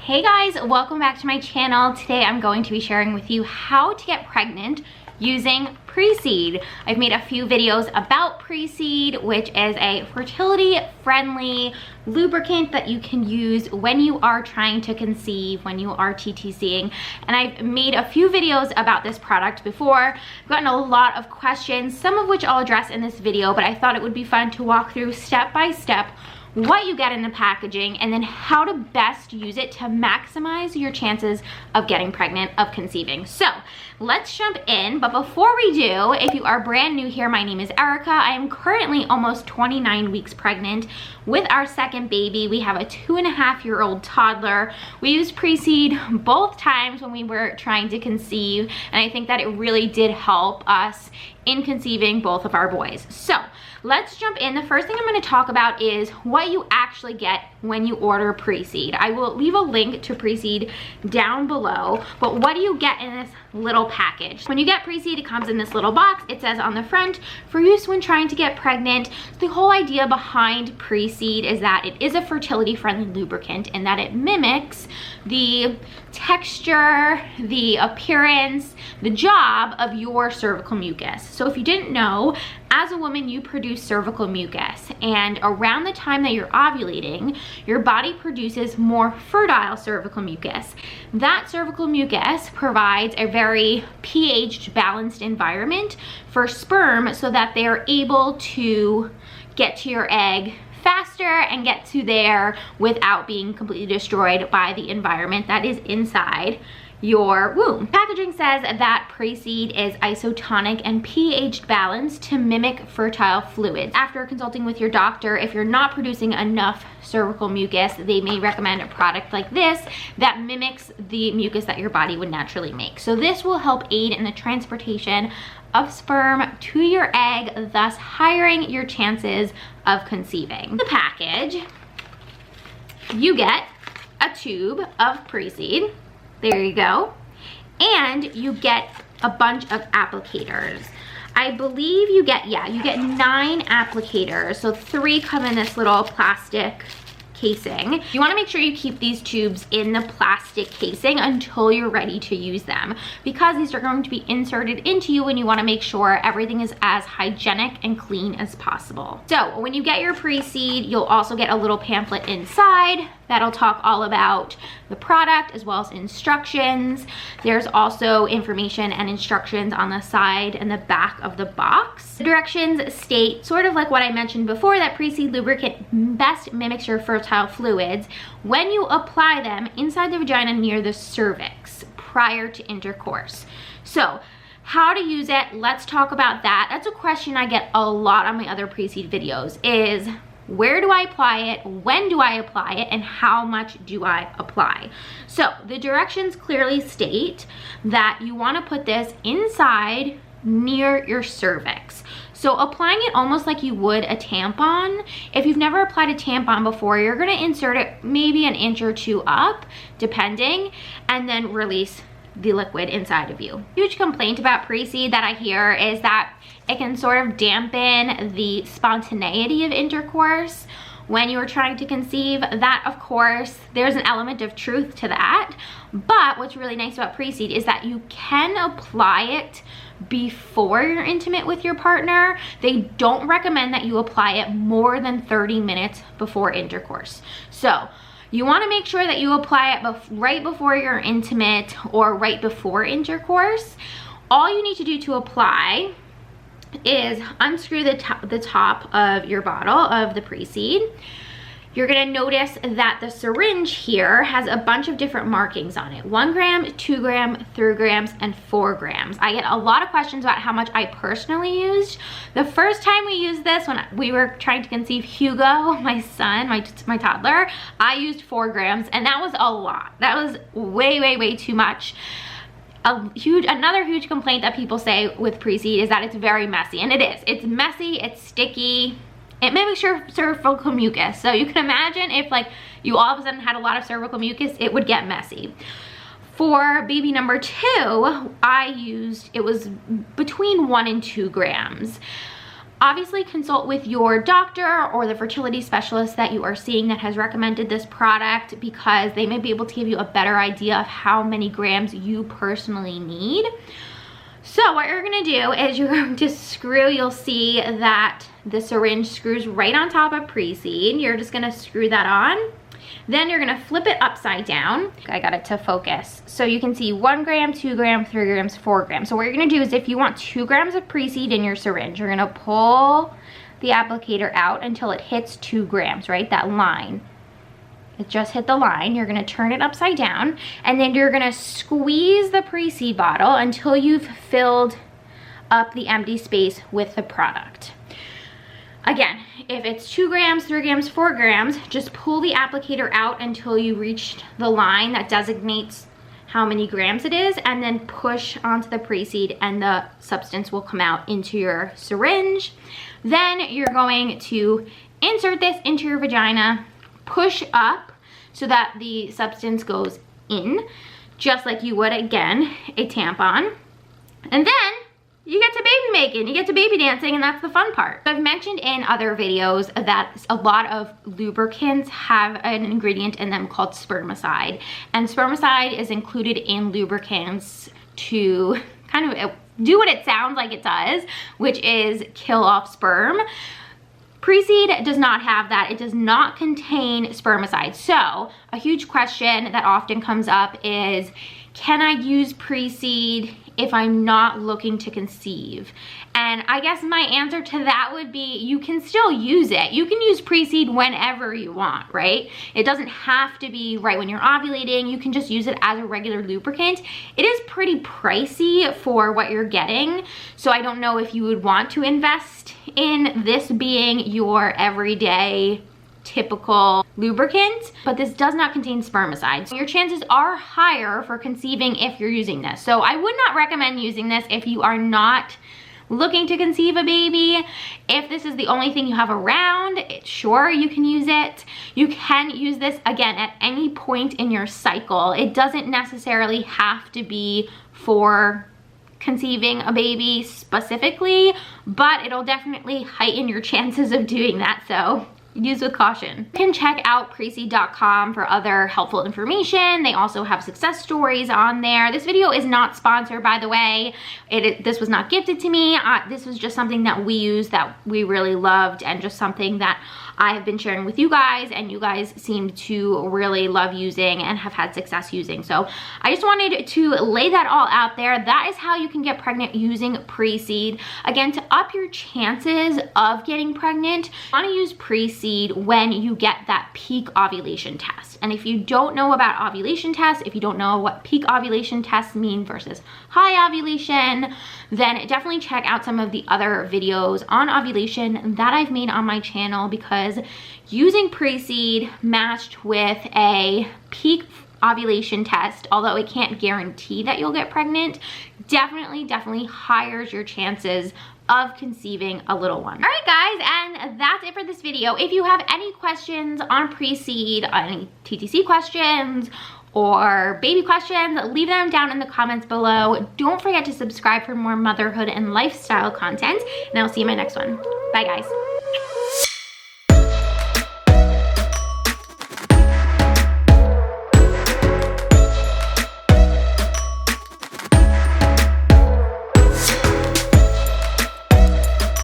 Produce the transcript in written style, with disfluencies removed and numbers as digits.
Hey guys, welcome back to my channel. Today I'm going to be sharing with you how to get pregnant using Preseed. I've made a few videos about Preseed, which is a fertility friendly lubricant that you can use when you are trying to conceive, when you are TTCing. And I've made a few videos about this product before. I've gotten a lot of questions, some of which I'll address in this video, but I thought it would be fun to walk through step by step what you get in the packaging and then how to best use it to maximize your chances of getting pregnant, of conceiving. So let's jump in. But before we do, if you are brand new here, my name is Erica. I am currently almost 29 weeks pregnant with our second baby. We have a 2.5-year-old toddler. We used Preseed both times when we were trying to conceive, and I think that it really did help us in conceiving both of our boys. So let's jump in. The first thing I'm going to talk about is what you actually get when you order Preseed. I will leave a link to Preseed down below, but what do you get in this little package? When you get Preseed, it comes in this little box. It says on the front, for use when trying to get pregnant. The whole idea behind Preseed is that it is a fertility friendly lubricant and that it mimics the texture, the appearance, the job of your cervical mucus. So if you didn't know, as a woman, you produce cervical mucus, and around the time that you're ovulating, your body produces more fertile cervical mucus. That cervical mucus provides a very pH balanced environment for sperm so that they are able to get to your egg faster and get to there without being completely destroyed by the environment that is inside your womb. Packaging says that Preseed is isotonic and pH balanced to mimic fertile fluids. After consulting with your doctor, if you're not producing enough cervical mucus, they may recommend a product like this that mimics the mucus that your body would naturally make. So this will help aid in the transportation of sperm to your egg, thus highering your chances of conceiving. The package, you get a tube of Preseed. There you go. And you get a bunch of applicators. I believe you get 9 applicators. So 3 come in this little plastic casing. You want to make sure you keep these tubes in the plastic casing until you're ready to use them, because these are going to be inserted into you and you want to make sure everything is as hygienic and clean as possible. So when you get your Preseed, you'll also get a little pamphlet inside that'll talk all about the product as well as instructions. There's also information and instructions on the side and the back of the box. The directions state, sort of like what I mentioned before, that Preseed lubricant best mimics your fertile fluids when you apply them inside the vagina near the cervix prior to intercourse. So how to use it, let's talk about that. That's a question I get a lot on my other Preseed videos, is where do I apply it, when do I apply it, and how much do I apply? So the directions clearly state that you want to put this inside near your cervix. So applying it almost like you would a tampon. If you've never applied a tampon before, you're going to insert it maybe an inch or 2 up, depending, and then release the liquid inside of you. Huge complaint about Preseed that I hear is that it can sort of dampen the spontaneity of intercourse when you're trying to conceive. That, of course, there's an element of truth to that, but what's really nice about Preseed is that you can apply it before you're intimate with your partner. They don't recommend that you apply it more than 30 minutes before intercourse. So you want to make sure that you apply it right before you're intimate or right before intercourse. All you need to do to apply is unscrew the top of your bottle of the Preseed. You're going to notice that the syringe here has a bunch of different markings on it: 1 gram, 2 gram, 3 grams, and 4 grams. I get a lot of questions about how much I personally used. The first time we used this, when we were trying to conceive Hugo, my son, my toddler, I used 4 grams, and that was a lot. That was way too much. Another huge complaint that people say with Preseed is that it's very messy, and it is. It's messy, it's sticky. It mimics your cervical mucus. So you can imagine if like you all of a sudden had a lot of cervical mucus, it would get messy. For baby number 2, it was between 1 and 2 grams. Obviously consult with your doctor or the fertility specialist that you are seeing that has recommended this product, because they may be able to give you a better idea of how many grams you personally need. So what you're gonna do is you're going to screw, you'll see that the syringe screws right on top of Preseed. You're just gonna screw that on. Then you're gonna flip it upside down. I got it to focus. So you can see 1 gram, 2 gram, 3 grams, 4 grams. So what you're gonna do is, if you want 2 grams of Preseed in your syringe, you're gonna pull the applicator out until it hits 2 grams, right? That line. It just hit the line. You're gonna turn it upside down, and then you're gonna squeeze the Preseed bottle until you've filled up the empty space with the product. Again, if it's 2 grams, 3 grams, 4 grams, just pull the applicator out until you reach the line that designates how many grams it is, and then push onto the Preseed and the substance will come out into your syringe. Then you're going to insert this into your vagina, push up so that the substance goes in, just like you would, again, a tampon. And then you get to baby making, you get to baby dancing, and that's the fun part. I've mentioned in other videos that a lot of lubricants have an ingredient in them called spermicide. And spermicide is included in lubricants to kind of do what it sounds like it does, which is kill off sperm. Preseed does not have that. It does not contain spermicide. So a huge question that often comes up is, can I use Preseed if I'm not looking to conceive? And I guess my answer to that would be, you can still use it. You can use Preseed whenever you want, right? It doesn't have to be right when you're ovulating. You can just use it as a regular lubricant. It is pretty pricey for what you're getting, so I don't know if you would want to invest in this being your everyday typical lubricant, but this does not contain spermicide. So your chances are higher for conceiving if you're using this. So I would not recommend using this if you are not looking to conceive a baby. If this is the only thing you have around, sure, you can use it. You can use this, again, at any point in your cycle. It doesn't necessarily have to be for conceiving a baby specifically, but it'll definitely heighten your chances of doing that. So use with caution. You can check out Preseed.com for other helpful information. They also have success stories on there. This video is not sponsored, by the way. This was not gifted to me. This was just something that we used that we really loved, and just something that I have been sharing with you guys, and you guys seem to really love using and have had success using. So I just wanted to lay that all out there. That is how you can get pregnant using Preseed. Again, to up your chances of getting pregnant, you want to use Preseed when you get that peak ovulation test. And if you don't know about ovulation tests, if you don't know what peak ovulation tests mean versus high ovulation, then definitely check out some of the other videos on ovulation that I've made on my channel, because using Preseed matched with a peak ovulation test, although it can't guarantee that you'll get pregnant, definitely higher your chances of conceiving a little one. All right, guys, and that's it for this video. If you have any questions on Preseed, any TTC questions or baby questions, leave them down in the comments below. Don't forget to subscribe for more motherhood and lifestyle content, and I'll see you in my next one. Bye, guys.